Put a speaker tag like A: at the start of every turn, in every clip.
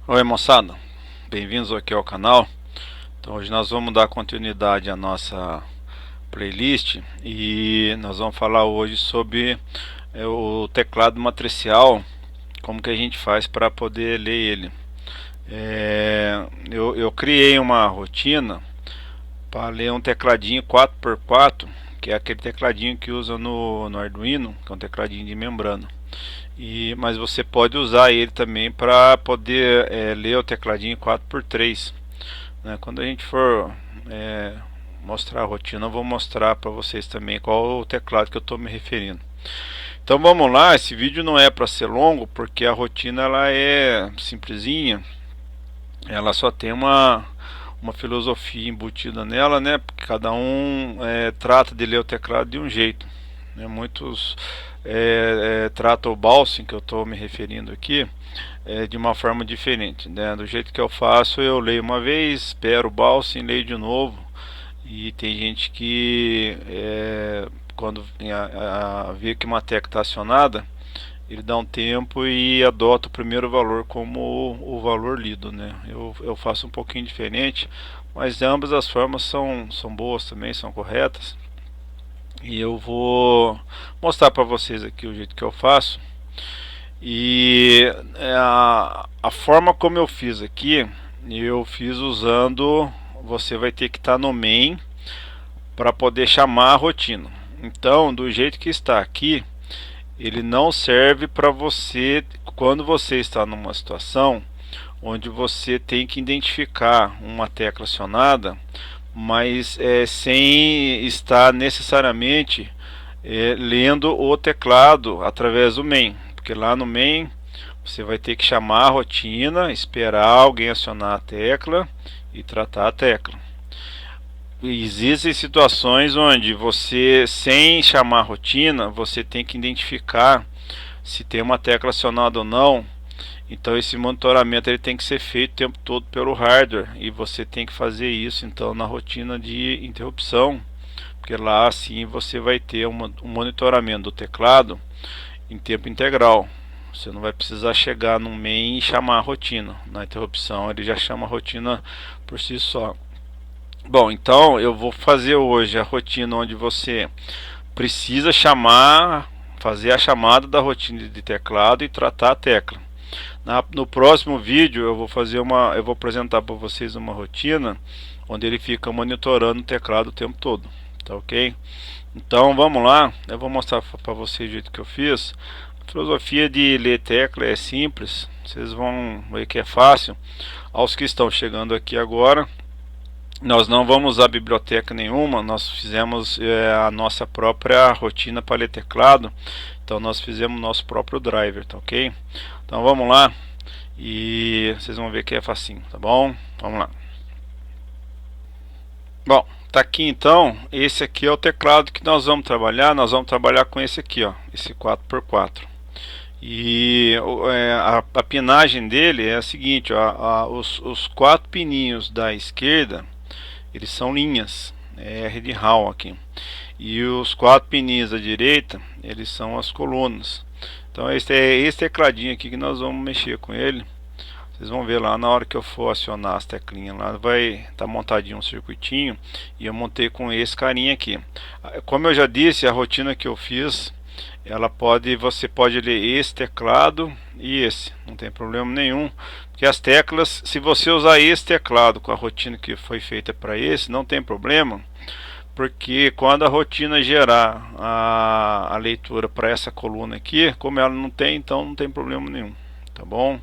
A: Oi moçada, bem-vindos aqui ao canal. Então hoje nós vamos dar continuidade à nossa playlist e nós vamos falar hoje sobre o teclado matricial, como que a gente faz para poder ler ele. Eu criei uma rotina para ler um tecladinho 4x4, que é aquele tecladinho que usa no Arduino, que é um tecladinho de membrana. Mas você pode usar ele também para poder ler o tecladinho 4x3, né? Quando a gente for mostrar a rotina, eu vou mostrar para vocês também qual o teclado que eu estou me referindo. Então vamos lá, esse vídeo não é para ser longo, porque a rotina ela é simplesinha, ela só tem uma filosofia embutida nela, né? Porque cada um trata de ler o teclado de um jeito, né? Muitos tratam o Balsam, que eu estou me referindo aqui, de uma forma diferente, né? Do jeito que eu faço, eu leio uma vez, espero o Balsam, leio de novo. E tem gente que quando vê que uma tecla está acionada, ele dá um tempo e adota o primeiro valor como o valor lido, né? Eu faço um pouquinho diferente, mas ambas as formas são boas também, são corretas. E eu vou mostrar para vocês aqui o jeito que eu faço. E a forma como eu fiz aqui, eu fiz usando, você vai ter que estar no main para poder chamar a rotina. Então, do jeito que está aqui, ele não serve para você quando você está numa situação onde você tem que identificar uma tecla acionada, mas sem estar necessariamente lendo o teclado através do main, porque lá no main você vai ter que chamar a rotina, esperar alguém acionar a tecla e tratar a tecla. Existem situações onde você, sem chamar a rotina, você tem que identificar se tem uma tecla acionada ou não. Então esse monitoramento ele tem que ser feito o tempo todo pelo hardware, e você tem que fazer isso então na rotina de interrupção, porque lá assim você vai ter um monitoramento do teclado em tempo integral. Você não vai precisar chegar no main e chamar a rotina. Na interrupção ele já chama a rotina por si só. Bom, então eu vou fazer hoje a rotina onde você precisa fazer a chamada da rotina de teclado e tratar a tecla. No próximo vídeo eu vou apresentar para vocês uma rotina onde ele fica monitorando o teclado o tempo todo, tá ok? Então vamos lá, eu vou mostrar para vocês o jeito que eu fiz. A filosofia de ler tecla é simples, vocês vão ver que é fácil. Aos que estão chegando aqui agora, nós não vamos usar biblioteca nenhuma, nós fizemos a nossa própria rotina para ler teclado. Então nós fizemos nosso próprio driver, tá ok? Então vamos lá e vocês vão ver que é facinho, tá bom? Vamos lá. Bom, tá aqui então, esse aqui é o teclado que nós vamos trabalhar com esse aqui, ó, esse 4x4. E a pinagem dele é a seguinte, ó, os quatro pininhos da esquerda, eles são linhas, R de Hall aqui. E os quatro pininhos da direita, eles são as colunas. Então esse é esse tecladinho aqui que nós vamos mexer com ele. Vocês vão ver lá na hora que eu for acionar as teclinhas lá, vai estar montadinho um circuitinho, e eu montei com esse carinha aqui. Como eu já disse, a rotina que eu fiz, você pode ler esse teclado e esse, não tem problema nenhum, porque as teclas, se você usar esse teclado com a rotina que foi feita para esse, não tem problema, porque quando a rotina gerar a leitura para essa coluna aqui, como ela não tem, então não tem problema nenhum, tá bom?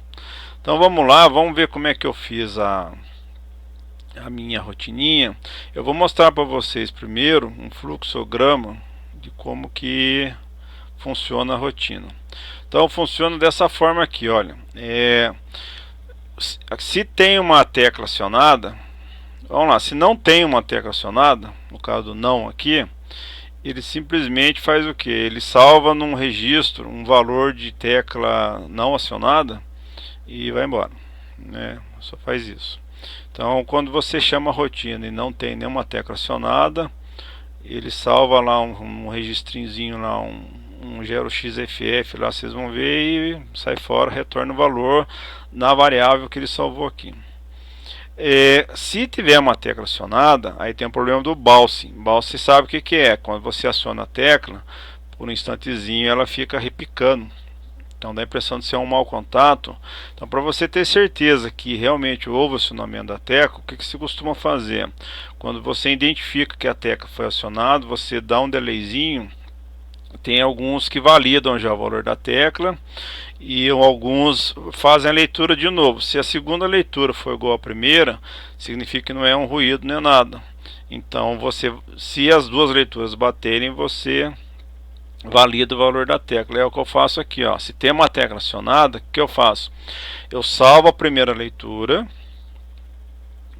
A: Então vamos lá, vamos ver como é que eu fiz a minha rotininha. Eu vou mostrar para vocês primeiro um fluxograma de como que funciona a rotina. Então funciona dessa forma aqui, olha. Se tem uma tecla acionada, vamos lá, se não tem uma tecla acionada, no caso do não aqui, ele simplesmente faz o que? Ele salva num registro um valor de tecla não acionada e vai embora, né? Só faz isso. Então quando você chama a rotina e não tem nenhuma tecla acionada, ele salva lá um registrinho lá, gero XFF lá, vocês vão ver, e sai fora, retorna o valor na variável que ele salvou aqui. Se tiver uma tecla acionada, aí tem o problema do Balse. Balse sabe o que é? Quando você aciona a tecla, por um instantezinho ela fica repicando. Então dá a impressão de ser um mau contato. Então, para você ter certeza que realmente houve o acionamento da tecla, o que se costuma fazer? Quando você identifica que a tecla foi acionada, você dá um delayzinho. Tem alguns que validam já o valor da tecla e alguns fazem a leitura de novo. Se a segunda leitura for igual à primeira, significa que não é um ruído nem nada. Então, se as duas leituras baterem, você valida o valor da tecla. É o que eu faço aqui, ó. Se tem uma tecla acionada, o que eu faço? Eu salvo a primeira leitura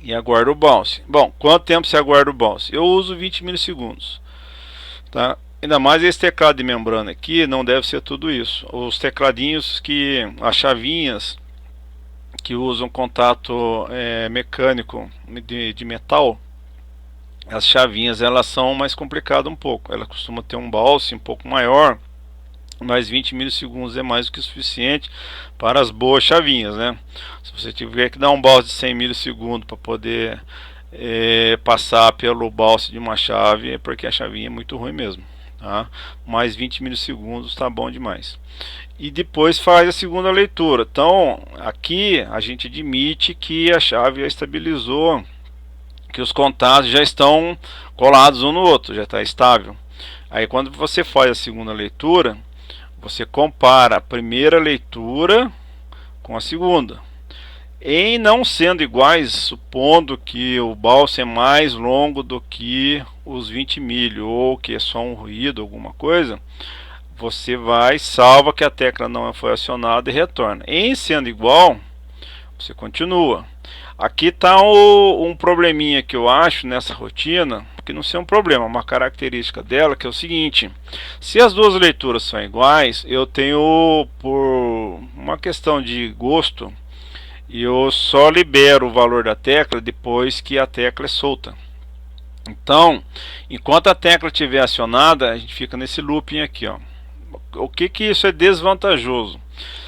A: e aguardo o bounce. Bom, quanto tempo você aguarda o bounce? Eu uso 20 milissegundos, tá? Ainda mais esse teclado de membrana aqui, não deve ser tudo isso. Os tecladinhos as chavinhas que usam contato mecânico de metal, as chavinhas elas são mais complicadas um pouco. Ela costuma ter um bounce um pouco maior, mas 20 milissegundos é mais do que o suficiente para as boas chavinhas, né? Se você tiver que dar um bounce de 100 milissegundos para poder passar pelo bounce de uma chave, é porque a chavinha é muito ruim mesmo. Tá? Mais 20 milissegundos está bom demais. E depois faz a segunda leitura. Então aqui a gente admite que a chave já estabilizou, que os contatos já estão colados um no outro, já está estável. Aí quando você faz a segunda leitura, você compara a primeira leitura com a segunda. Em não sendo iguais, supondo que o balse é mais longo do que os 20 milho, ou que é só um ruído, alguma coisa, você salva que a tecla não foi acionada e retorna. Em sendo igual, você continua. Aqui está um probleminha que eu acho nessa rotina, que não é um problema, uma característica dela, que é o seguinte: se as duas leituras são iguais, eu tenho, por uma questão de gosto, e eu só libero o valor da tecla depois que a tecla é solta. Então, enquanto a tecla estiver acionada, a gente fica nesse looping aqui, ó. O que isso é desvantajoso?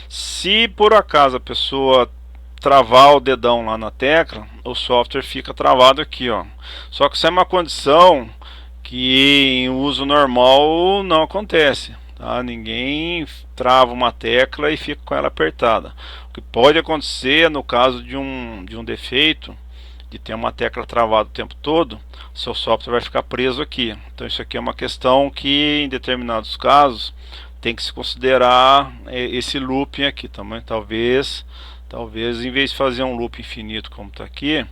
A: Se por acaso a pessoa travar o dedão lá na tecla, o software fica travado aqui, ó. Só que isso é uma condição que em uso normal não acontece. Tá? Ninguém trava uma tecla e fica com ela apertada. O que pode acontecer no caso de um defeito, de ter uma tecla travada o tempo todo, seu software vai ficar preso aqui. Então isso aqui é uma questão que em determinados casos tem que se considerar esse looping aqui também. Talvez em vez de fazer um loop infinito como está aqui,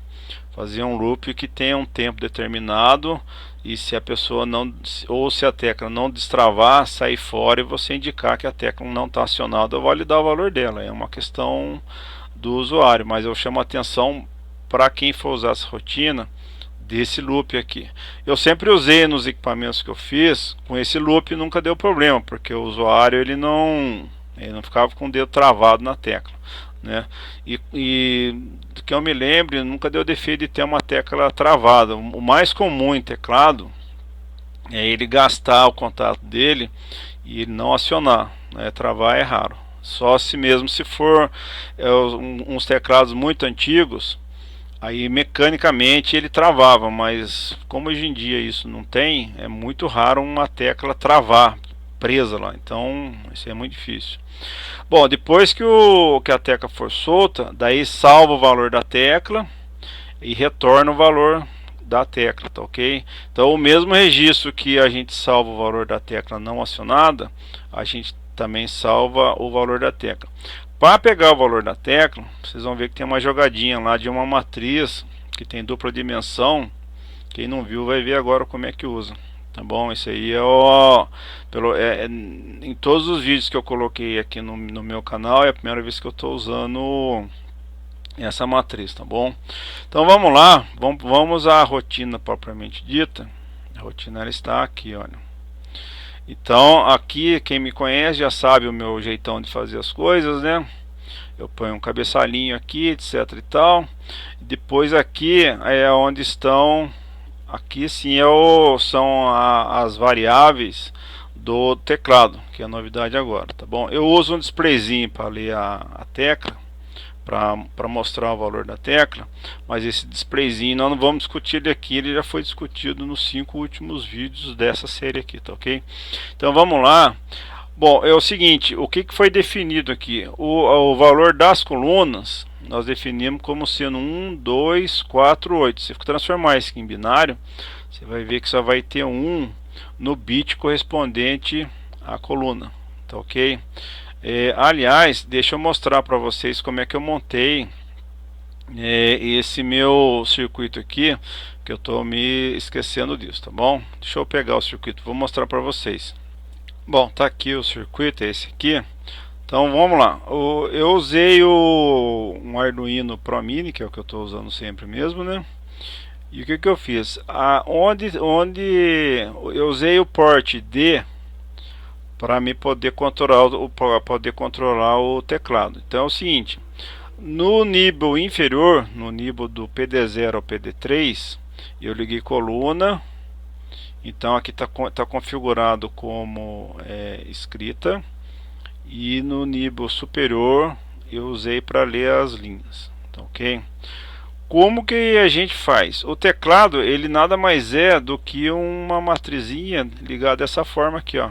A: fazer um loop que tenha um tempo determinado, e se a pessoa não, ou se a tecla não destravar, sair fora e você indicar que a tecla não está acionada, ou validar o valor dela. É uma questão do usuário, mas eu chamo a atenção para quem for usar essa rotina desse loop aqui. Eu sempre usei nos equipamentos que eu fiz com esse loop, nunca deu problema, porque o usuário ele não ficava com o dedo travado na tecla, né? E do que eu me lembro, nunca deu defeito de ter uma tecla travada. O mais comum em teclado é ele gastar o contato dele e ele não acionar, né? Travar é raro, só se mesmo se for uns teclados muito antigos, aí mecanicamente ele travava, mas como hoje em dia isso não tem, é muito raro uma tecla travar presa lá, então isso é muito difícil. Bom, depois que a tecla for solta, daí salva o valor da tecla e retorna o valor da tecla, tá ok? Então o mesmo registro que a gente salva o valor da tecla não acionada, a gente também salva o valor da tecla. Para pegar o valor da tecla, vocês vão ver que tem uma jogadinha lá de uma matriz que tem dupla dimensão. Quem não viu vai ver agora como é que usa. Tá bom? Isso aí em todos os vídeos que eu coloquei aqui no meu canal, é a primeira vez que eu estou usando essa matriz, tá bom? Então vamos lá, vamos à rotina propriamente dita. A rotina ela está aqui, olha. Então aqui quem me conhece já sabe o meu jeitão de fazer as coisas, né? Eu ponho um cabeçalhinho aqui, etc e tal. Depois aqui é onde estão, aqui sim são as variáveis do teclado, que é a novidade agora, tá bom? Eu uso um displayzinho para ler a tecla, para mostrar o valor da tecla, mas esse displayzinho nós não vamos discutir ele aqui, ele já foi discutido nos 5 últimos vídeos dessa série aqui, tá ok? Então vamos lá. Bom, é o seguinte, o que foi definido aqui? O valor das colunas nós definimos como sendo 1, 2, 4, 8. Se transformar isso aqui em binário, você vai ver que só vai ter 1 no bit correspondente à coluna, tá ok? Aliás, deixa eu mostrar para vocês como é que eu montei esse meu circuito aqui, que eu estou me esquecendo disso, tá bom? Deixa eu pegar o circuito, vou mostrar para vocês. Bom, tá aqui o circuito, é esse aqui. Então vamos lá, eu usei um Arduino Pro Mini, que é o que eu estou usando sempre mesmo, né? E o que eu fiz? Onde eu usei o port D para me poder controlar o teclado. Então é o seguinte, no nível inferior, no nível do PD0 ao PD3, eu liguei coluna. Então aqui tá configurado como escrita, e no nível superior eu usei para ler as linhas, tá ok? Como que a gente faz? O teclado ele nada mais é do que uma matrizinha ligada dessa forma aqui, ó.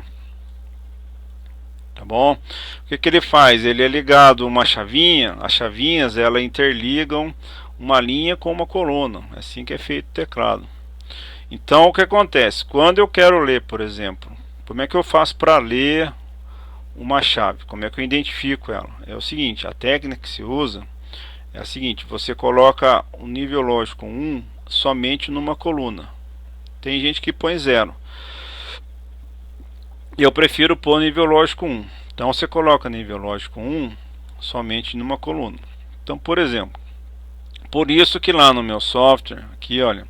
A: Tá bom? O que ele faz? Ele é ligado uma chavinha, as chavinhas elas interligam uma linha com uma coluna, é assim que é feito o teclado. Então o que acontece? Quando eu quero ler, por exemplo, como é que eu faço para ler uma chave? Como é que eu identifico ela? É o seguinte, a técnica que se usa é a seguinte, você coloca o nível lógico 1 somente numa coluna. Tem gente que põe 0. Eu prefiro pôr nível lógico 1. Então você coloca nível lógico 1 somente numa coluna. Então, por exemplo, por isso que lá no meu software, aqui olha,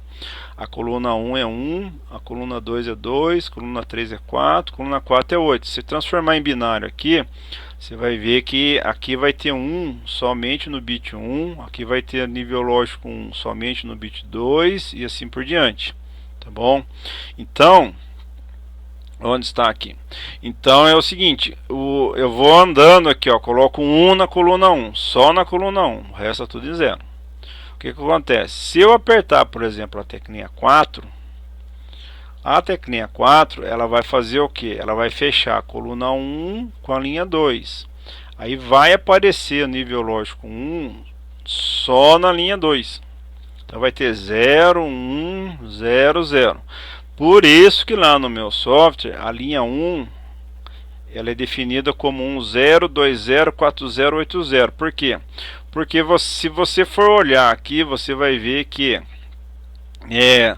A: a coluna 1 é 1, a coluna 2 é 2, a coluna 3 é 4, a coluna 4 é 8. Se transformar em binário aqui, você vai ver que aqui vai ter 1 somente no bit 1, aqui vai ter nível lógico 1 somente no bit 2 e assim por diante. Tá bom? Então, onde está aqui? Então é o seguinte, eu vou andando aqui, ó, coloco 1 na coluna 1, só na coluna 1, o resto é tudo em 0. O que acontece? Se eu apertar, por exemplo, a teclinha 4, a teclinha 4 ela vai fazer o que? Ela vai fechar a coluna 1 com a linha 2. Aí vai aparecer o nível lógico 1 só na linha 2. Então vai ter 0, 1, 0, 0. Por isso que lá no meu software, a linha 1 ela é definida como 10204080. Por quê? Porque se você for olhar aqui, você vai ver que 10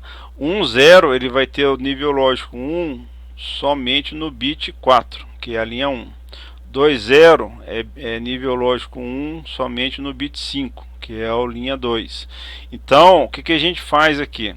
A: ele vai ter o nível lógico 1 somente no bit 4, que é a linha 1. 20 é nível lógico 1 somente no bit 5, que é a linha 2. Então, o que a gente faz aqui?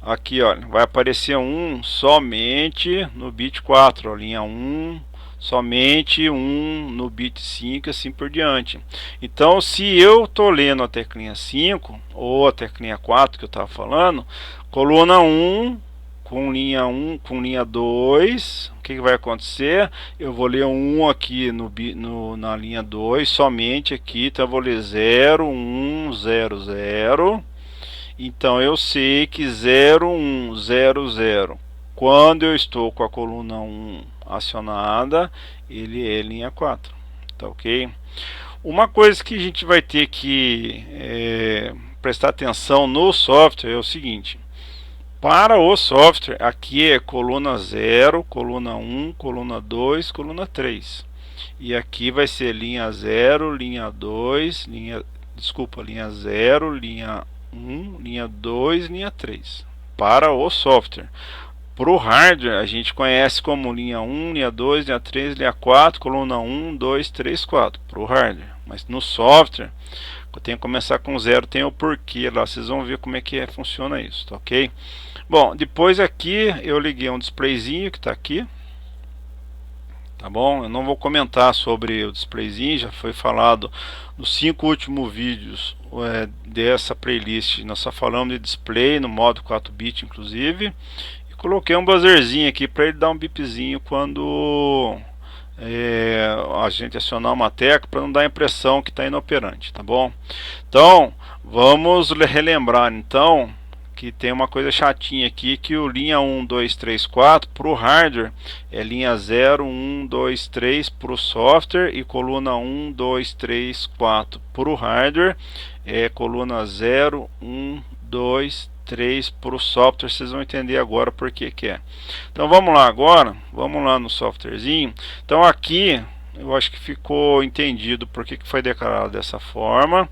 A: Aqui, olha, vai aparecer 1 somente no bit 4, a linha 1 somente 1 no bit 5 e assim por diante. Então se eu estou lendo a teclinha 5 ou a teclinha 4 que eu estava falando, coluna 1 com linha 2, o que vai acontecer? Eu vou ler 1 aqui na linha 2 somente aqui, então eu vou ler 0, 1, 0, 0. Então eu sei que 0, 1, 0, 0, quando eu estou com a coluna 1 acionada, ele é linha 4, tá ok? Uma coisa que a gente vai ter que prestar atenção no software é o seguinte, para o software aqui é coluna 0, coluna 1, coluna 2, coluna 3, e aqui vai ser linha 0, linha 2, linha 0, linha 1, linha 2, linha 3, para o software. Para o hardware, a gente conhece como linha 1, linha 2, linha 3, linha 4, coluna 1, 2, 3, 4, para o hardware. Mas no software, eu tenho que começar com 0, tem o porquê lá, vocês vão ver como é que funciona isso, tá ok? Bom, depois aqui eu liguei um displayzinho que está aqui, tá bom? Eu não vou comentar sobre o displayzinho, já foi falado nos 5 últimos vídeos dessa playlist. Nós só falamos de display no modo 4-bit inclusive, e Coloquei um buzzerzinho aqui para ele dar um bipzinho quando a gente acionar uma tecla, para não dar a impressão que está inoperante, tá bom? Então vamos relembrar então que tem uma coisa chatinha aqui, que o linha 1, 2, 3, 4 para o hardware é linha 0, 1, 2, 3 para o software, e coluna 1, 2, 3, 4 para o hardware é coluna 0, 1, 2, 3 para o software. Vocês vão entender agora por que é. Então vamos lá agora, vamos lá no softwarezinho. Então aqui eu acho que ficou entendido por que foi declarado dessa forma.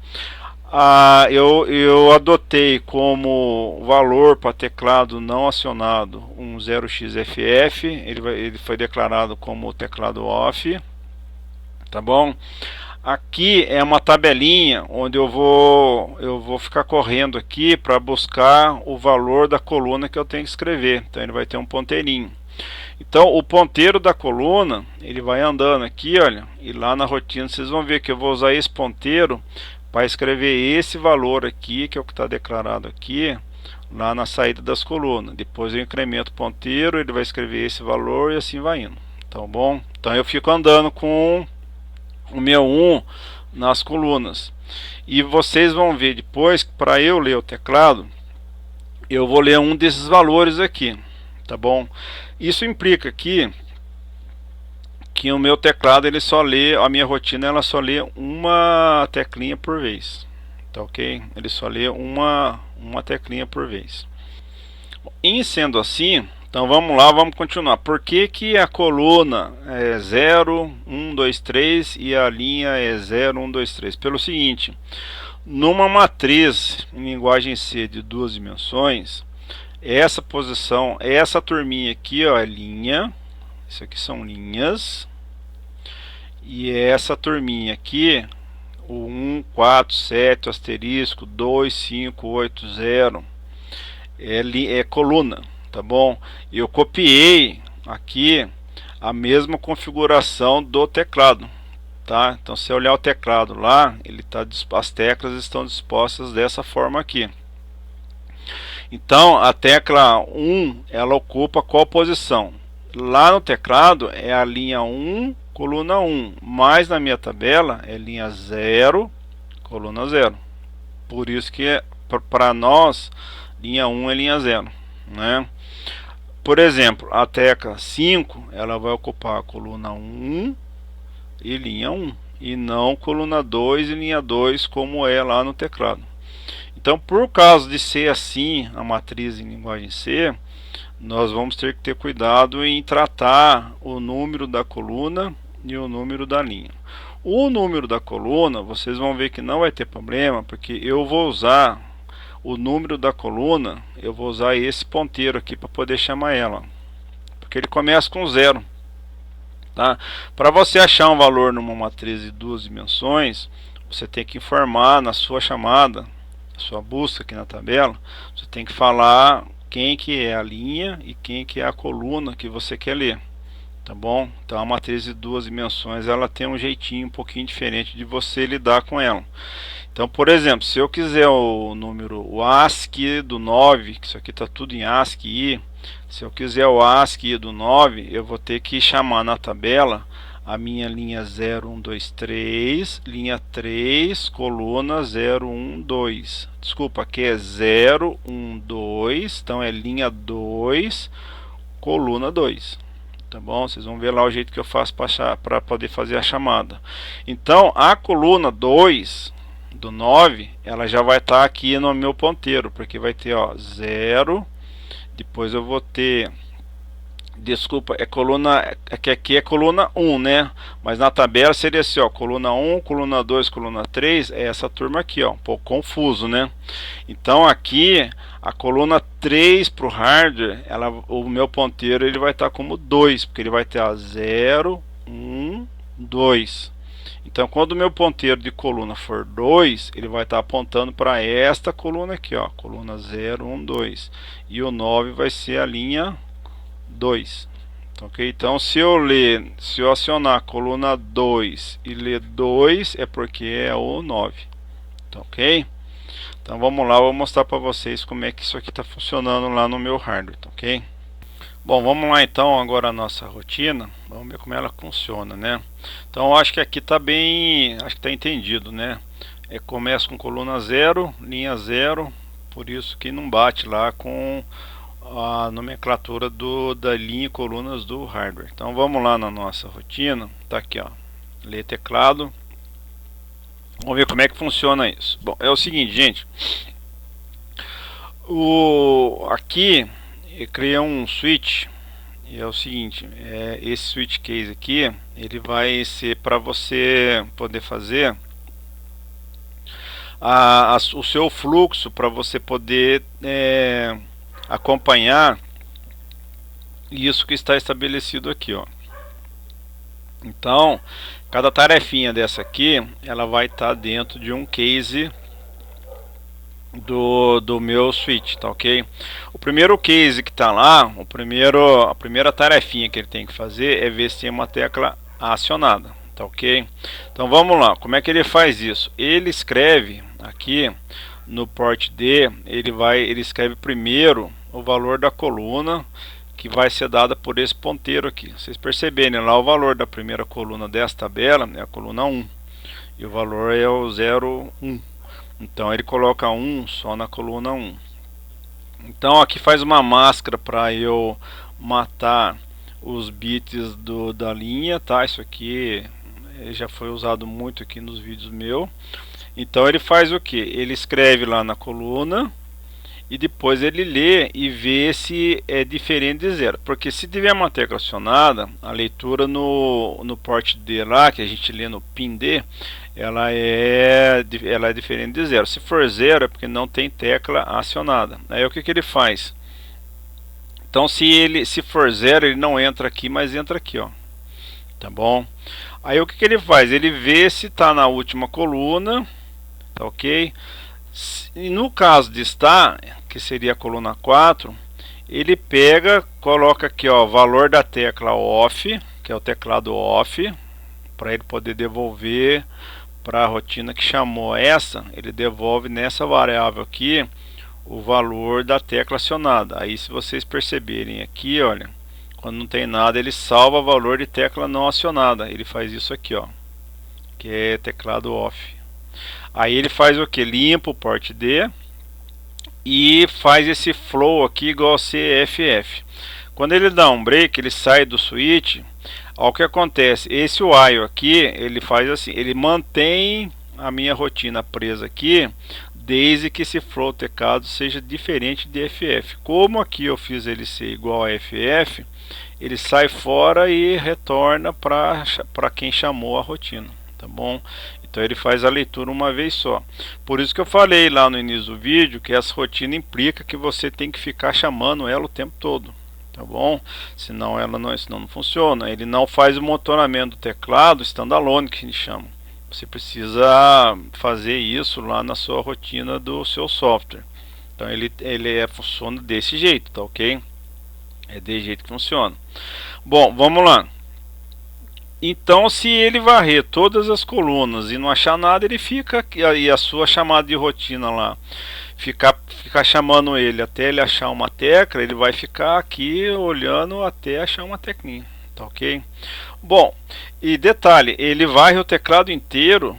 A: Eu adotei como valor para teclado não acionado um 0xFF, ele foi declarado como teclado off, tá bom? Aqui é uma tabelinha onde eu vou ficar correndo aqui para buscar o valor da coluna que eu tenho que escrever. Então ele vai ter um ponteirinho. Então o ponteiro da coluna ele vai andando aqui, olha, e lá na rotina vocês vão ver que eu vou usar esse ponteiro para escrever esse valor aqui, que é o que está declarado aqui, lá na saída das colunas. Depois eu incremento o ponteiro, ele vai escrever esse valor e assim vai indo. Tá bom? Então eu fico andando com o meu 1 nas colunas. E vocês vão ver depois que para eu ler o teclado, eu vou ler um desses valores aqui. Tá bom? Isso implica aqui que o meu teclado ele só lê, a minha rotina ela só lê uma teclinha por vez, tá ok? Ele só lê uma teclinha por vez. E sendo assim, então vamos lá, vamos continuar. Por que que a coluna é 0, 1, 2, 3 e a linha é 0, 1, 2, 3? Pelo seguinte, numa matriz em linguagem C de duas dimensões, essa posição, essa turminha aqui, ó, é linha. Isso aqui são linhas. E essa turminha aqui, o 1, 4, 7, asterisco, 2, 5, 8, 0, é coluna, tá bom? Eu copiei aqui a mesma configuração do teclado, tá? Então se eu olhar o teclado lá, as teclas estão dispostas dessa forma aqui. Então a tecla 1, ela ocupa qual posição? Lá no teclado é a linha 1, coluna 1, mas na minha tabela é linha 0, coluna 0. Por isso que para nós linha 1 é linha 0, né? Por exemplo, a tecla 5, ela vai ocupar a coluna 1 e linha 1, e não coluna 2 e linha 2 como é lá no teclado. Então, por causa de ser assim a matriz em linguagem C, nós vamos ter que ter cuidado em tratar o número da coluna e o número da linha. O número da coluna, vocês vão ver que não vai ter problema, porque eu vou usar o número da coluna, eu vou usar esse ponteiro aqui para poder chamar ela, porque ele começa com 0. Tá? Para você achar um valor numa matriz de duas dimensões, você tem que informar na sua chamada, na sua busca aqui na tabela, você tem que falar quem que é a linha e quem que é a coluna que você quer ler, tá bom? Então a matriz de duas dimensões ela tem um jeitinho um pouquinho diferente de você lidar com ela. Então, por exemplo, se eu quiser o número, o ASCII do 9, que isso aqui está tudo em ASCII, se eu quiser o ASCII do 9, eu vou ter que chamar na tabela a minha linha 0, 1, 2, 3, linha 3, coluna 0, 1, 2. Desculpa, aqui é 0, 1, 2, então é linha 2, coluna 2. Tá bom? Vocês vão ver lá o jeito que eu faço para poder fazer a chamada. Então, a coluna 2 do 9, ela já vai estar aqui no meu ponteiro, porque vai ter, ó, 0, depois eu vou ter, desculpa, é coluna, que aqui é coluna 1, né? Mas na tabela seria assim, ó, coluna 1, coluna 2, coluna 3, é essa turma aqui, ó, um pouco confuso, né? Então aqui, a coluna 3 para o hardware, o meu ponteiro ele vai estar como 2, porque ele vai ter a 0, 1, 2. Então quando o meu ponteiro de coluna for 2, ele vai estar apontando para esta coluna aqui, ó, coluna 0, 1, 2. E o 9 vai ser a linha 2. Ok? Então se eu acionar a coluna 2 e ler 2, é porque é o 9. Tá, ok? Então vamos lá, eu vou mostrar para vocês como é que isso aqui está funcionando lá no meu hardware, tá, ok? Bom, vamos lá então agora a nossa rotina. Vamos ver como ela funciona, né? Então eu acho que aqui tá bem, acho que tá entendido, né? Começa com coluna 0, linha 0, por isso que não bate lá com a nomenclatura da linha e colunas do hardware. Então vamos lá na nossa rotina, tá aqui ó, ler teclado. Vamos ver como é que funciona isso. Bom, é o seguinte, gente. Aqui eu criei um switch. E é o seguinte, esse switch case aqui, ele vai ser para você poder fazer o seu fluxo, para você poder acompanhar isso que está estabelecido aqui, ó. Então, cada tarefinha dessa aqui, ela vai estar dentro de um case do meu switch, tá ok? O primeiro case que está lá, a primeira tarefinha que ele tem que fazer é ver se tem uma tecla acionada, tá ok? Então vamos lá, como é que ele faz isso? Ele escreve aqui no port D, ele escreve primeiro o valor da coluna que vai ser dada por esse ponteiro aqui. Vocês perceberem lá, o valor da primeira coluna dessa tabela é a coluna 1 e o valor é o 0, 1. Então ele coloca 1 só na coluna 1. Então aqui faz uma máscara para eu matar os bits da linha, tá? Isso aqui já foi usado muito aqui nos vídeos meus. Então ele faz o que? Ele escreve lá na coluna e depois ele lê e vê se é diferente de 0. Porque se tiver uma tecla acionada, a leitura no port D lá, que a gente lê no pin D, ela é diferente de 0. Se for 0 é porque não tem tecla acionada. Aí o que ele faz? Então se for 0 ele não entra aqui, mas entra aqui, ó. Tá bom? Aí o que ele faz? Ele vê se está na última coluna, tá ok? E no caso de estar, que seria a coluna 4, ele pega, coloca aqui ó, valor da tecla OFF, que é o teclado OFF, para ele poder devolver para a rotina que chamou essa, ele devolve nessa variável aqui o valor da tecla acionada. Aí se vocês perceberem aqui, olha, quando não tem nada ele salva valor de tecla não acionada. Ele faz isso aqui ó, que é teclado OFF. Aí ele faz o que? Limpa o port D e faz esse flow aqui igual a CFF. Quando ele dá um break, ele sai do switch. Olha o que acontece. Esse while aqui, ele faz assim, ele mantém a minha rotina presa aqui, desde que esse flow teclado seja diferente de FF. Como aqui eu fiz ele ser igual a FF, ele sai fora e retorna para quem chamou a rotina, tá bom? Então ele faz a leitura uma vez só. Por isso que eu falei lá no início do vídeo que essa rotina implica que você tem que ficar chamando ela o tempo todo, tá bom? Senão não funciona. Ele não faz o monitoramento do teclado standalone, que a gente chama. Você precisa fazer isso lá na sua rotina do seu software. Então ele funciona desse jeito, tá ok? É desse jeito que funciona. Bom, vamos lá. Então se ele varrer todas as colunas e não achar nada, ele fica, e a sua chamada de rotina lá, ficar chamando ele até ele achar uma tecla, ele vai ficar aqui olhando até achar uma teclinha, tá ok? Bom, e detalhe, ele varre o teclado inteiro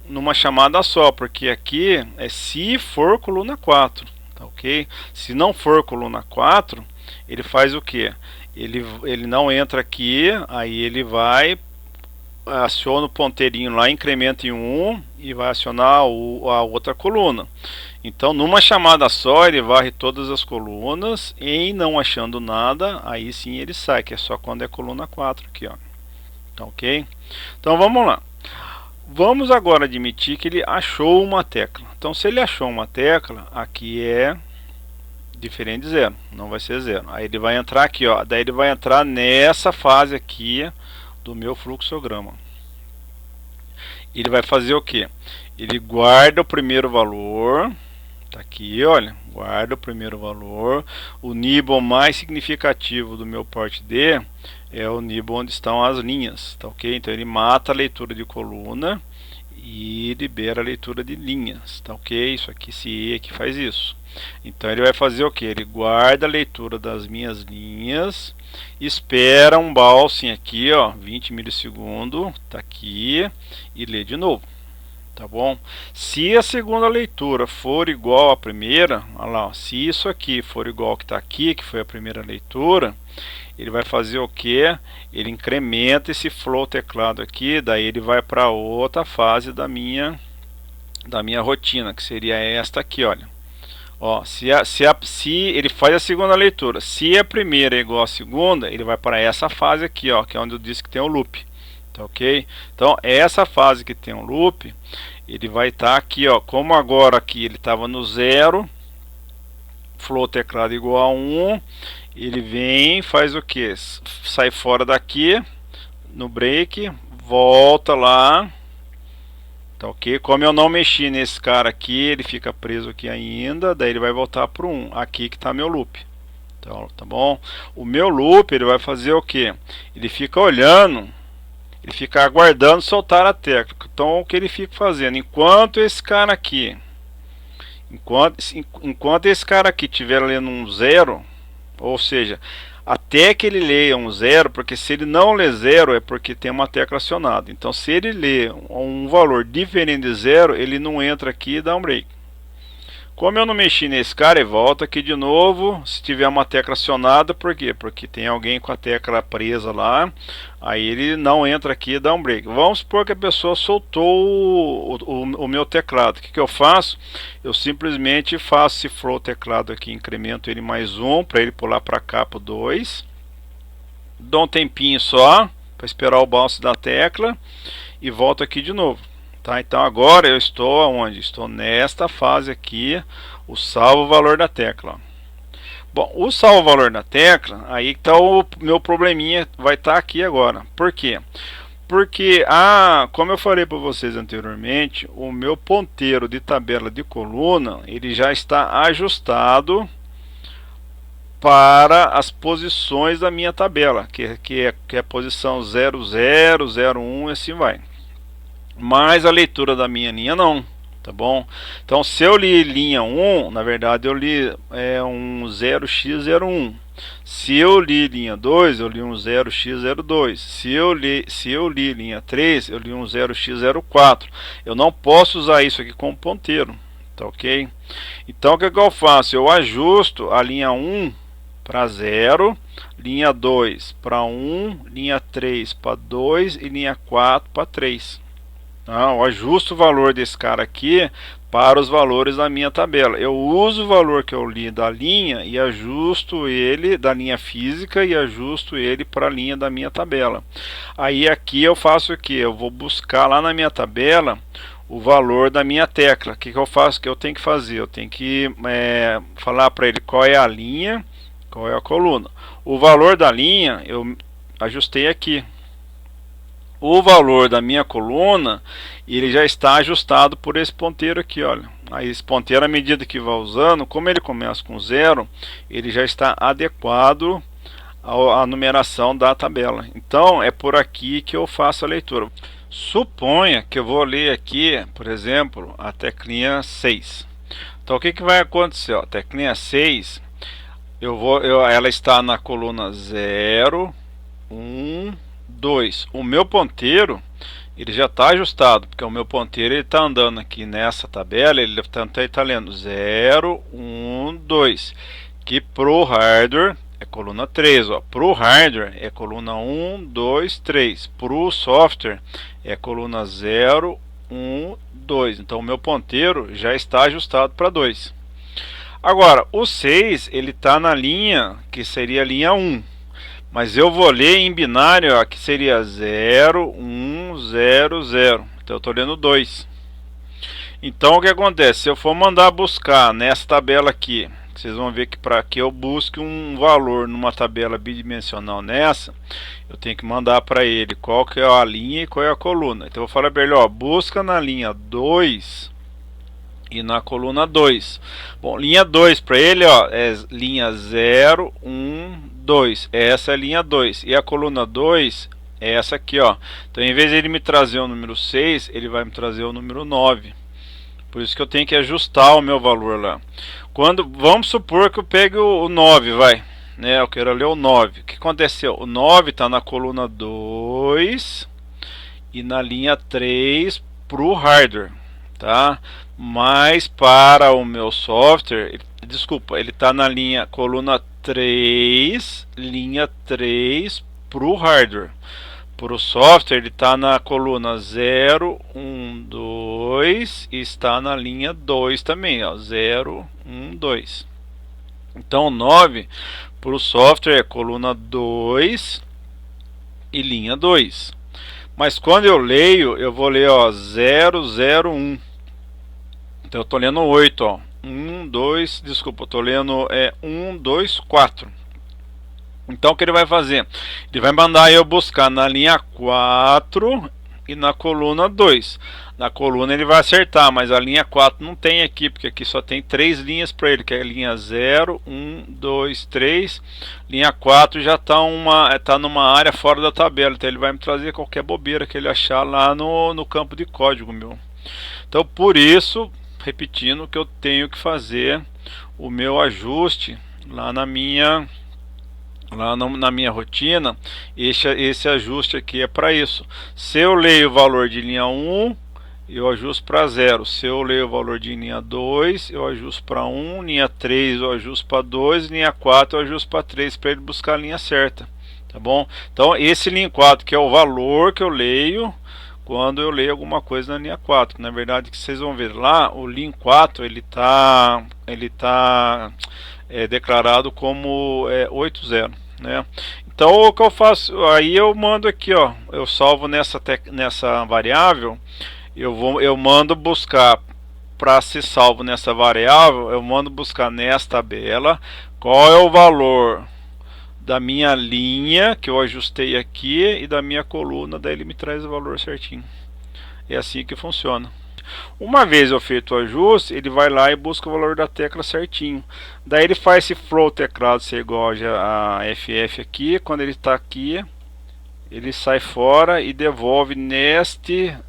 A: numa chamada só, porque aqui é se for coluna 4, tá ok? Se não for coluna 4, ele faz o que? Ele não entra aqui, aí ele vai, aciona o ponteirinho lá, incrementa em 1 e vai acionar a outra coluna. Então numa chamada só ele varre todas as colunas, em não achando nada, aí sim ele sai, que é só quando é coluna 4 aqui, ó. Tá ok? Então vamos lá. Vamos agora admitir que ele achou uma tecla. Então se ele achou uma tecla, aqui é diferente de 0, não vai ser 0. Aí ele vai entrar aqui, ó, daí ele vai entrar nessa fase aqui do meu fluxograma. Ele vai fazer o que? Ele guarda o primeiro valor, tá aqui, olha, guarda o primeiro valor. O nibble mais significativo do meu port D é o nibble onde estão as linhas, tá ok? Então ele mata a leitura de coluna e libera a leitura de linhas, tá ok? Isso aqui, esse E aqui faz isso. Então ele vai fazer o que? Ele guarda a leitura das minhas linhas, espera um bouncing aqui, ó, 20 milissegundos, tá aqui, e lê de novo, tá bom? Se a segunda leitura for igual à primeira, olha lá, ó, se isso aqui for igual ao que está aqui, que foi a primeira leitura, ele vai fazer o que? Ele incrementa esse flow teclado aqui, daí ele vai para outra fase da minha rotina, que seria esta aqui, olha. Ó, se ele faz a segunda leitura, se a primeira é igual à segunda, ele vai para essa fase aqui, ó, que é onde eu disse que tem o loop, tá ok? Então essa fase que tem um loop, ele vai estar aqui, ó, como agora aqui ele estava no 0, flow teclado igual a 1, ele vem, faz o que? Sai fora daqui, no break, volta lá, tá ok? Como eu não mexi nesse cara aqui, ele fica preso aqui ainda, daí ele vai voltar para o 1, aqui que está meu loop. Então, tá bom? O meu loop, ele vai fazer o que? Ele fica olhando, ele fica aguardando soltar a tecla. Então, o que ele fica fazendo? Enquanto esse cara aqui estiver lendo um 0, ou seja, até que ele leia um 0, porque se ele não lê 0 é porque tem uma tecla acionada. Então se ele lê um valor diferente de 0, ele não entra aqui e dá um break. Como eu não mexi nesse cara, ele volta aqui de novo, se tiver uma tecla acionada, por quê? Porque tem alguém com a tecla presa lá, aí ele não entra aqui e dá um break. Vamos supor que a pessoa soltou o meu teclado. O que eu faço? Eu simplesmente faço esse flow teclado aqui, incremento ele mais 1, para ele pular para cá para o 2. Dou um tempinho só, para esperar o bounce da tecla, e volto aqui de novo. Tá, então agora eu estou aonde? Estou nesta fase aqui, o salvo valor da tecla. Bom, o salvo valor da tecla, aí está o meu probleminha, vai estar aqui agora. Por quê? Porque, como eu falei para vocês anteriormente, o meu ponteiro de tabela de coluna, ele já está ajustado para as posições da minha tabela, que é a posição 00, 01 e assim vai. Mas a leitura da minha linha não, tá bom? Então se eu li linha 1, na verdade eu li um 0x01. Se eu li linha 2, eu li um 0x02. Se eu li linha 3, eu li um 0x04. Eu não posso usar isso aqui como ponteiro, tá ok? Então o que eu faço? Eu ajusto a linha 1 para 0, linha 2 para 1, linha 3 para 2 e linha 4 para 3. Eu ajusto o valor desse cara aqui para os valores da minha tabela. Eu uso o valor que eu li da linha e ajusto ele da linha física e ajusto ele para a linha da minha tabela. Aí aqui eu faço o que? Eu vou buscar lá na minha tabela o valor da minha tecla. O que eu faço? O que eu tenho que fazer? Eu tenho que falar para ele qual é a linha, qual é a coluna. O valor da linha eu ajustei aqui. O valor da minha coluna, ele já está ajustado por esse ponteiro aqui, olha. Aí esse ponteiro, à medida que vai usando, como ele começa com 0, ele já está adequado à numeração da tabela. Então é por aqui que eu faço a leitura. Suponha que eu vou ler aqui, por exemplo, a teclinha 6. Então o que vai acontecer? A teclinha 6, ela está na coluna 0, 1, 2. O meu ponteiro, ele já está ajustado, porque o meu ponteiro está andando aqui nessa tabela, ele está lendo 0, 1, 2, que pro hardware é coluna 3, pro hardware é coluna 1, 2, 3, pro software é coluna 0, 1, 2. Então o meu ponteiro já está ajustado para 2. Agora, o 6, ele está na linha que seria a linha 1. Mas eu vou ler em binário, ó, que seria 0, 1, 0, 0. Então eu estou lendo 2. Então o que acontece? Se eu for mandar buscar nessa tabela aqui, vocês vão ver que para que eu busque um valor numa tabela bidimensional nessa, eu tenho que mandar para ele qual que é a linha e qual é a coluna. Então eu vou falar para ele, ó, busca na linha 2 e na coluna 2. Bom, linha 2 para ele, ó, é linha 0, 1, 2. Essa é a linha 2. E a coluna 2 é essa aqui, ó. Então, em vez de ele me trazer o número 6, ele vai me trazer o número 9. Por isso que eu tenho que ajustar o meu valor lá. Vamos supor que eu pegue o 9, vai. Né, eu quero ler o 9. O que aconteceu? O 9 está na coluna 2 e na linha 3 para o hardware. Tá? Mas para o meu software, desculpa, ele está na coluna 3, linha 3 para o hardware. Para o software, ele está na coluna 0, 1, 2 e está na linha 2 também, ó, 0, 1, 2. Então, 9 para o software é coluna 2 e linha 2. Mas quando eu leio, eu vou ler, ó, 0, 0, 1. Então eu estou lendo 8, ó. 1, 2, desculpa, eu estou lendo 1, 2, 4. Então o que ele vai fazer? Ele vai mandar eu buscar na linha 4 e na coluna 2. Na coluna ele vai acertar, mas a linha 4 não tem aqui, porque aqui só tem 3 linhas para ele, que é a linha 0, 1, 2, 3. Linha 4 já está numa área fora da tabela, então ele vai me trazer qualquer bobeira que ele achar lá no campo de código meu. Então por isso, repetindo, que eu tenho que fazer o meu ajuste lá na minha rotina. Esse ajuste aqui é para isso. Se eu leio o valor de linha 1, eu ajusto para 0. Se eu leio o valor de linha 2, eu ajusto para 1. Linha 3 eu ajusto para 2. Linha 4 eu ajusto para 3, para ele buscar a linha certa. Tá bom? Então esse linha 4, que é o valor que eu leio quando eu leio alguma coisa na linha 4. Na verdade, que vocês vão ver lá, o linha 4 ele tá declarado como 80, né? Então o que eu faço, aí eu mando aqui, ó, eu salvo nessa variável, eu mando buscar, para ser salvo nessa variável, eu mando buscar nessa tabela qual é o valor da minha linha que eu ajustei aqui e da minha coluna, daí ele me traz o valor certinho. É assim que funciona. Uma vez eu feito o ajuste, ele vai lá e busca o valor da tecla certinho. Daí ele faz esse flow teclado ser igual a FF aqui. Quando ele está aqui, ele sai fora e devolve nessa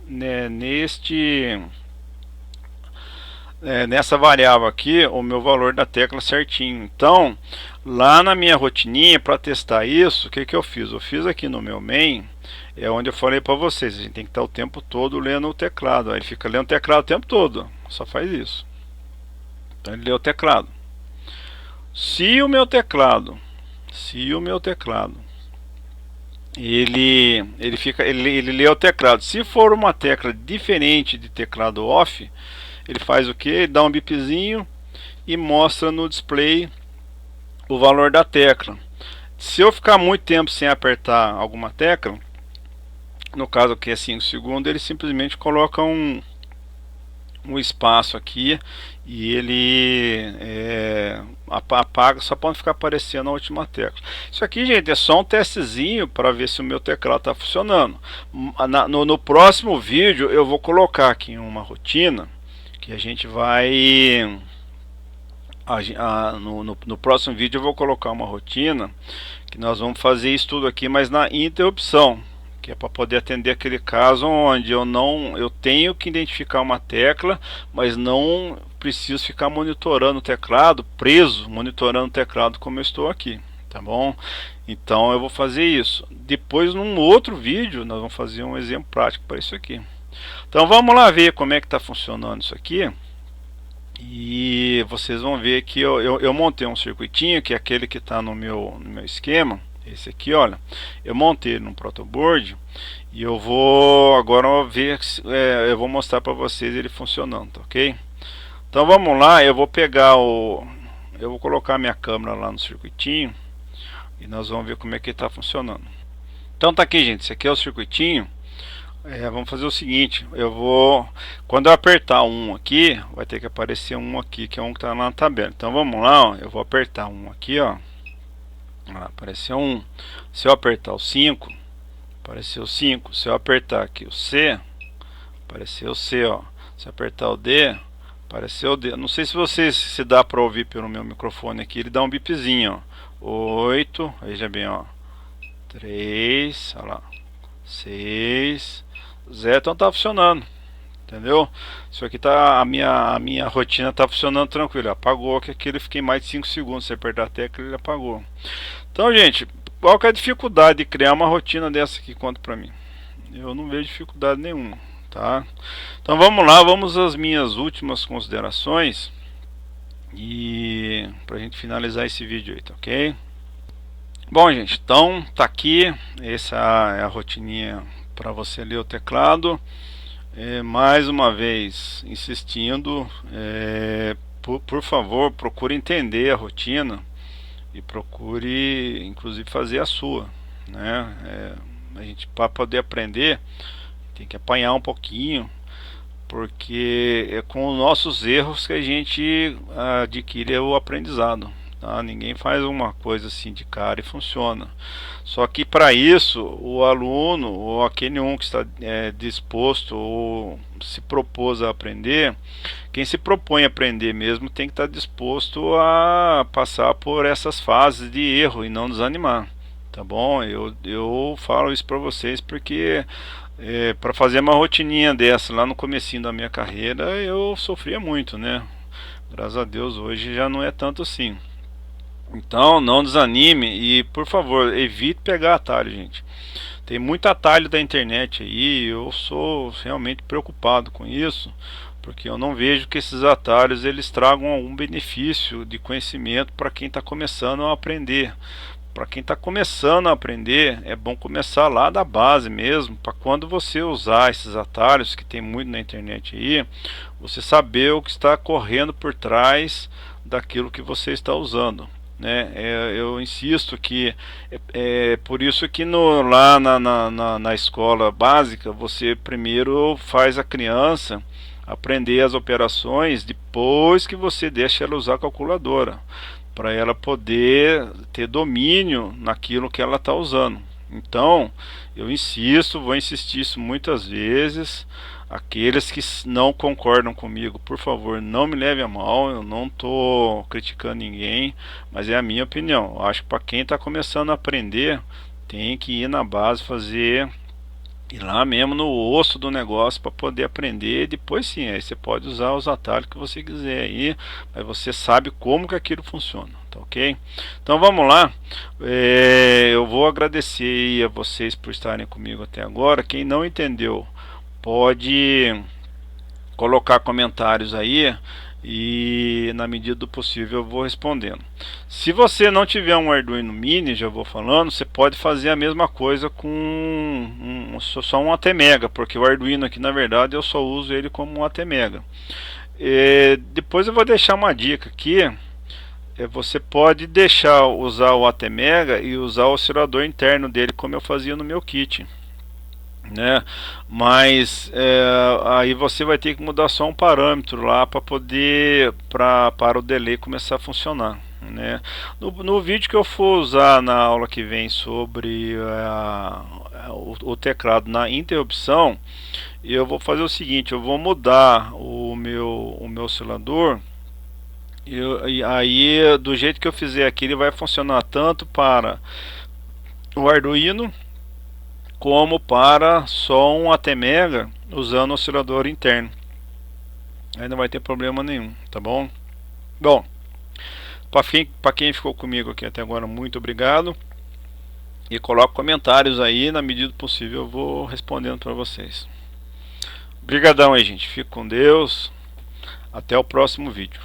A: variável aqui o meu valor da tecla certinho. Então, lá na minha rotininha, para testar isso, o que eu fiz? Eu fiz aqui no meu main, é onde eu falei para vocês, a gente tem que estar o tempo todo lendo o teclado. Aí ele fica lendo o teclado o tempo todo, só faz isso. Então ele lê o teclado. Se o meu teclado ele lê o teclado. Se for uma tecla diferente de teclado off, ele faz o que? Ele dá um bipzinho e mostra no display o valor da tecla. Se eu ficar muito tempo sem apertar alguma tecla, no caso aqui é 5 segundos, ele simplesmente coloca um espaço aqui e ele apaga só para não ficar aparecendo a última tecla. Isso aqui, gente, é só um testezinho para ver se o meu teclado está funcionando. No próximo vídeo eu vou colocar aqui uma rotina que a gente vai no próximo vídeo eu vou colocar uma rotina que nós vamos fazer isso tudo aqui, mas na interrupção, que é para poder atender aquele caso onde eu tenho que identificar uma tecla, mas não preciso ficar monitorando o teclado, monitorando o teclado como eu estou aqui, tá bom? Então eu vou fazer isso. Depois, num outro vídeo, nós vamos fazer um exemplo prático para isso aqui. Então vamos lá ver como é que está funcionando isso aqui. E vocês vão ver que eu montei um circuitinho, que é aquele que está no meu esquema. Esse aqui, olha, eu montei no protoboard e eu vou agora ver, eu vou mostrar para vocês ele funcionando, tá, ok? Então vamos lá, eu vou colocar minha câmera lá no circuitinho e nós vamos ver como é que está funcionando. Então tá aqui, gente, esse aqui é o circuitinho. Vamos fazer o seguinte, quando eu apertar um aqui, vai ter que aparecer um aqui, que é um que está lá na tabela. Então vamos lá, ó, eu vou apertar um aqui, ó. Apareceu um. Se eu apertar o 5, apareceu o 5. Se eu apertar aqui o C, apareceu o C, ó. Se eu apertar o D, apareceu o D. Não sei se dá para ouvir pelo meu microfone aqui, ele dá um bipzinho, ó. 8, veja bem, ó. 3, olha lá. 6, 0. Então tá funcionando. Entendeu? Isso aqui tá, a minha rotina tá funcionando tranquilo. Apagou que aquele fiquei mais de 5 segundos. Se apertar a tecla, ele apagou. Então, gente, qual que é a dificuldade de criar uma rotina dessa aqui? Conta pra mim. Eu não vejo dificuldade nenhuma, tá? Então vamos lá, vamos às minhas últimas considerações e pra gente finalizar esse vídeo aí, tá ok? Bom, gente, então tá aqui. Essa é a rotininha para você ler o teclado. Mais uma vez insistindo, por favor, procure entender a rotina e procure inclusive fazer a sua, né? A gente, para poder aprender, tem que apanhar um pouquinho, porque é com os nossos erros que a gente adquire o aprendizado, tá? Ninguém faz uma coisa assim de cara e funciona. Só que para isso o aluno ou aquele que está disposto ou se propôs a aprender, quem se propõe a aprender mesmo tem que estar disposto a passar por essas fases de erro e não desanimar, tá bom? Eu falo isso para vocês porque para fazer uma rotininha dessa lá no comecinho da minha carreira eu sofria muito, né? Graças a Deus hoje já não é tanto assim. Então não desanime e por favor evite pegar atalho, gente. Tem muito atalho da internet aí, eu sou realmente preocupado com isso, porque eu não vejo que esses atalhos eles tragam algum benefício de conhecimento para quem está começando a aprender. Para quem está começando a aprender, é bom começar lá da base mesmo, para quando você usar esses atalhos que tem muito na internet aí, você saber o que está correndo por trás daquilo que você está usando, né? Eu insisto que é por isso que lá na escola básica você primeiro faz a criança aprender as operações depois que você deixa ela usar a calculadora, para ela poder ter domínio naquilo que ela está usando. Então, eu insisto, vou insistir isso muitas vezes. Aqueles que não concordam comigo, por favor, não me leve a mal. Eu não estou criticando ninguém, mas é a minha opinião. Eu acho que para quem está começando a aprender, tem que ir na base, ir lá mesmo no osso do negócio para poder aprender. Depois sim, aí você pode usar os atalhos que você quiser aí, mas você sabe como que aquilo funciona, tá ok? Então vamos lá. Eu vou agradecer a vocês por estarem comigo até agora. Quem não entendeu pode colocar comentários aí e na medida do possível eu vou respondendo. Se você não tiver um Arduino Mini, já vou falando, você pode fazer a mesma coisa com só um ATmega, porque o Arduino aqui na verdade eu só uso ele como um ATmega. Depois eu vou deixar uma dica aqui. Você pode usar o ATmega e usar o oscilador interno dele, como eu fazia no meu kit, né? Mas aí você vai ter que mudar só um parâmetro lá para poder para o delay começar a funcionar, né? No vídeo que eu for usar na aula que vem sobre o teclado na interrupção, eu vou fazer o seguinte: eu vou mudar o meu oscilador. E aí do jeito que eu fizer aqui, ele vai funcionar tanto para o Arduino como para só um ATmega usando o oscilador interno. Aí não vai ter problema nenhum, tá bom? Bom, para quem ficou comigo aqui até agora, muito obrigado. E coloque comentários aí, na medida do possível eu vou respondendo para vocês. Obrigadão aí, gente. Fique com Deus. Até o próximo vídeo.